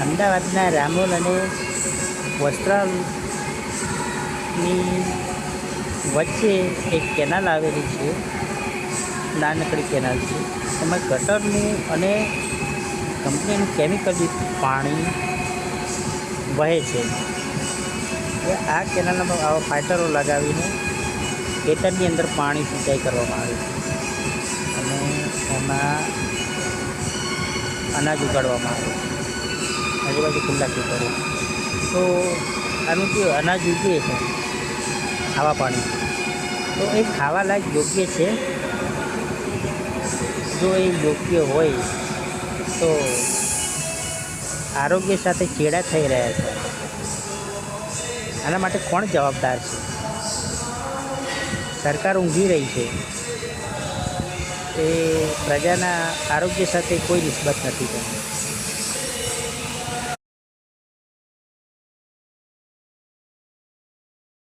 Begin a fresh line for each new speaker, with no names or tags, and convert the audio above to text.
અમદાવાદના રામોલ અને વસ્ત્રાલની વચ્ચે એક કેનાલ આવેલી છે, નાનકડી કેનાલ છે. એમાં ગટરનું અને કંપનીનું કેમિકલયુક્ત પાણી વહે છે. આ કેનાલમાં આવા ફાઇટરો લગાવીને ખેતરની અંદર પાણી સિંચાઈ કરવામાં આવે છે અને એમાં અનાજ ઉગાડવામાં આવે છે. આજુબાજુ ખુલ્લા ખેતરો. તો આનું જે અનાજ ઉગે છે આવા પાણી, તો એ ખાવા લાયક યોગ્ય છે. જો એ યોગ્ય હોય તો આરોગ્ય સાથે ચેડા થઈ રહ્યા છે. આના માટે કોણ જવાબદાર છે? સરકાર ઊંઘી રહી છે. એ પ્રજાના આરોગ્ય સાથે કોઈ નિસ્બત નથી કરતી.